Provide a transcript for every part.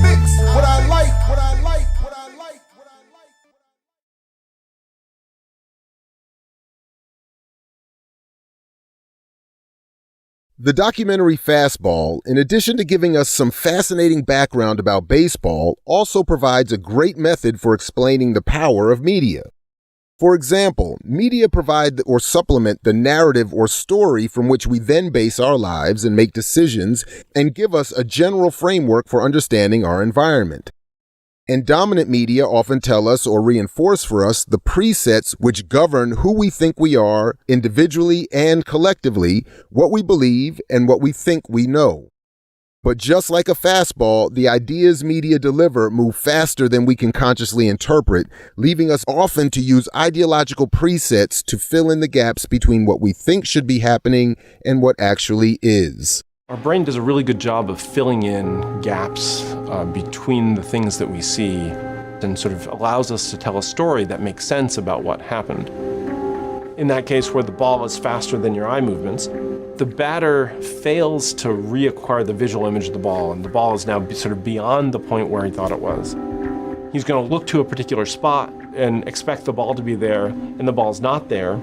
fix what I like, what I like, what I like, what I like. The documentary Fastball, in addition to giving us some fascinating background about baseball, also provides a great method for explaining the power of media. For example, media provide or supplement the narrative or story from which we then base our lives and make decisions and give us a general framework for understanding our environment. And dominant media often tell us or reinforce for us the presets which govern who we think we are individually and collectively, what we believe and what we think we know. But just like a fastball, the ideas media deliver move faster than we can consciously interpret, leaving us often to use ideological presets to fill in the gaps between what we think should be happening and what actually is. Our brain does a really good job of filling in gaps between the things that we see and sort of allows us to tell a story that makes sense about what happened. In that case where the ball is faster than your eye movements, the batter fails to reacquire the visual image of the ball, and the ball is now sort of beyond the point where he thought it was. He's going to look to a particular spot and expect the ball to be there, and the ball's not there.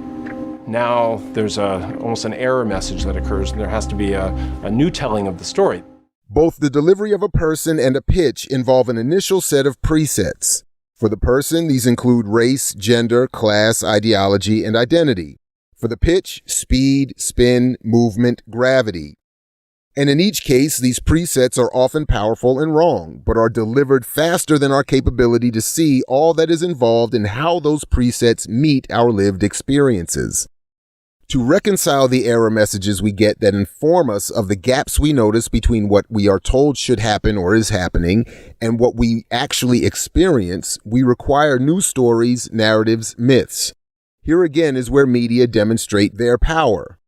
Now there's almost an error message that occurs, and there has to be a new telling of the story. Both the delivery of a person and a pitch involve an initial set of presets. For the person, these include race, gender, class, ideology, and identity. For the pitch, speed, spin, movement, gravity. And in each case, these presets are often powerful and wrong, but are delivered faster than our capability to see all that is involved in how those presets meet our lived experiences. To reconcile the error messages we get that inform us of the gaps we notice between what we are told should happen or is happening and what we actually experience, we require new stories, narratives, myths. Here again is where media demonstrate their power.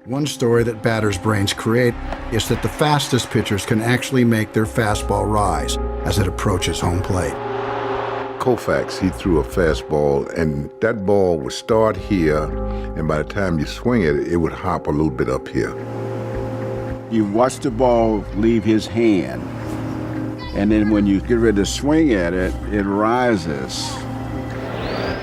One story that batters' brains create is that the fastest pitchers can actually make their fastball rise as it approaches home plate. Koufax, he threw a fastball, and that ball would start here, and by the time you swing it, it would hop a little bit up here. You watch the ball leave his hand, and then when you get ready to swing at it, it rises.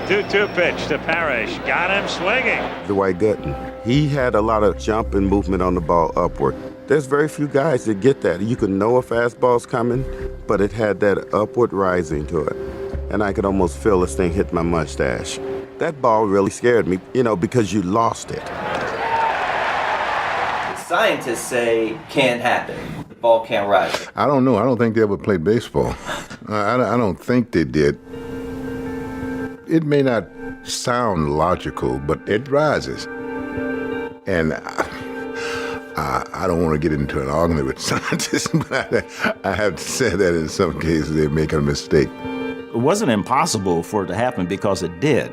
2-2 pitch to Parrish. Got him swinging. Dwight Gooden, he had a lot of jump and movement on the ball upward. There's very few guys that get that. You could know a fastball's coming, but it had that upward rising to it. And I could almost feel this thing hit my mustache. That ball really scared me, because you lost it. Scientists say can't happen. The ball can't rise. I don't know. I don't think they ever played baseball. I don't think they did. It may not sound logical, but it rises. And I don't want to get into an argument with scientists, but I have to say that in some cases they're making a mistake. It wasn't impossible for it to happen because it did.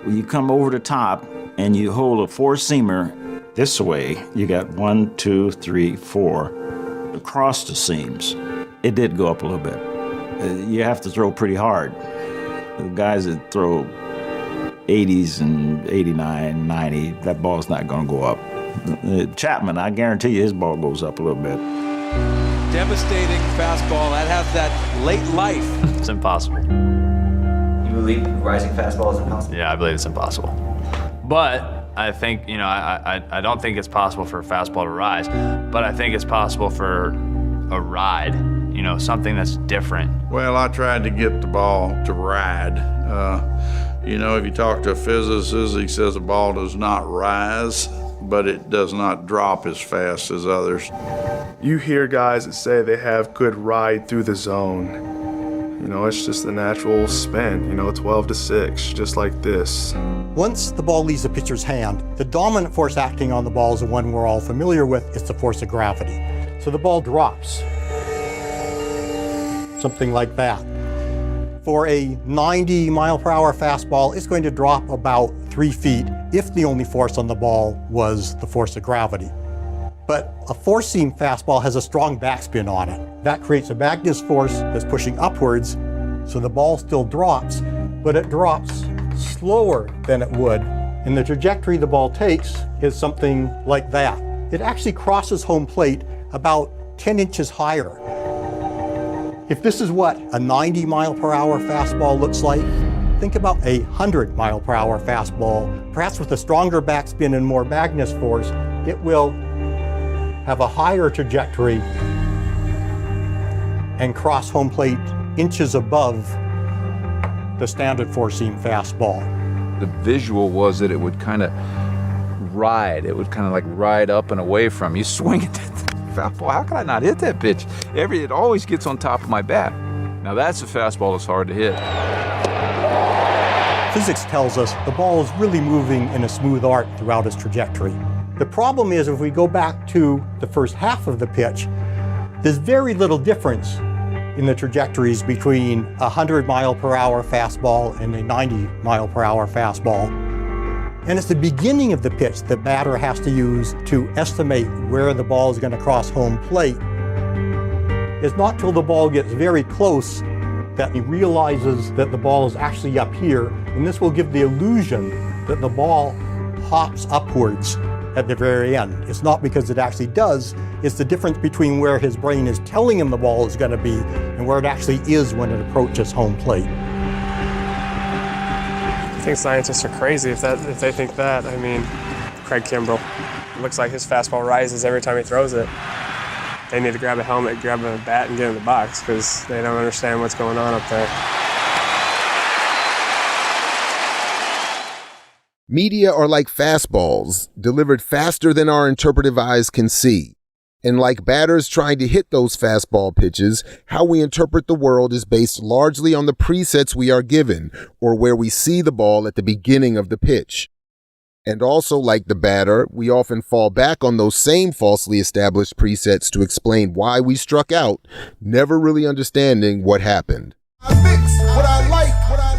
When you come over the top and you hold a four-seamer this way, you got 1, 2, 3, 4 across the seams. It did go up a little bit. You have to throw pretty hard. The guys that throw 80s and 89, 90, that ball's not going to go up. Chapman, I guarantee you his ball goes up a little bit. Devastating fastball. That has that late life. It's impossible. You believe rising fastball is impossible? Yeah, I believe it's impossible. But I think, I don't think it's possible for a fastball to rise, but I think it's possible for a ride, something that's different. Well, I tried to get the ball to ride. If you talk to a physicist, he says the ball does not rise, but it does not drop as fast as others. You hear guys that say they have good ride through the zone. It's just the natural spin, 12-6, just like this. Once the ball leaves the pitcher's hand, the dominant force acting on the ball is the one we're all familiar with. It's the force of gravity. So the ball drops. Something like that. For a 90-mile-per-hour fastball, it's going to drop about 3 feet if the only force on the ball was the force of gravity. But a four-seam fastball has a strong backspin on it. That creates a Magnus force that's pushing upwards, so the ball still drops, but it drops slower than it would. And the trajectory the ball takes is something like that. It actually crosses home plate about 10 inches higher If this is what a 90 mile per hour fastball looks like, think about a 100 mile per hour fastball. Perhaps with a stronger backspin and more Magnus force, it will have a higher trajectory and cross home plate inches above the standard four-seam fastball. The visual was that it would kind of ride. It would kind of like ride up and away from you. Swing at that fastball. How can I not hit that pitch? It always gets on top of my bat. Now that's a fastball that's hard to hit. Physics tells us the ball is really moving in a smooth arc throughout its trajectory. The problem is if we go back to the first half of the pitch, there's very little difference in the trajectories between a 100 mile per hour fastball and a 90 mile per hour fastball. And it's the beginning of the pitch the batter has to use to estimate where the ball is going to cross home plate. It's not till the ball gets very close that he realizes that the ball is actually up here, and this will give the illusion that the ball hops upwards at the very end. It's not because it actually does, it's the difference between where his brain is telling him the ball is going to be and where it actually is when it approaches home plate. I think scientists are crazy if they think that. I mean, Craig Kimbrell, it looks like his fastball rises every time he throws it. They need to grab a helmet, grab a bat, and get in the box because they don't understand what's going on up there. Media are like fastballs, delivered faster than our interpretive eyes can see. And like batters trying to hit those fastball pitches, how we interpret the world is based largely on the presets we are given, or where we see the ball at the beginning of the pitch. And also, like the batter, we often fall back on those same falsely established presets to explain why we struck out, never really understanding what happened. I fix what I like, what I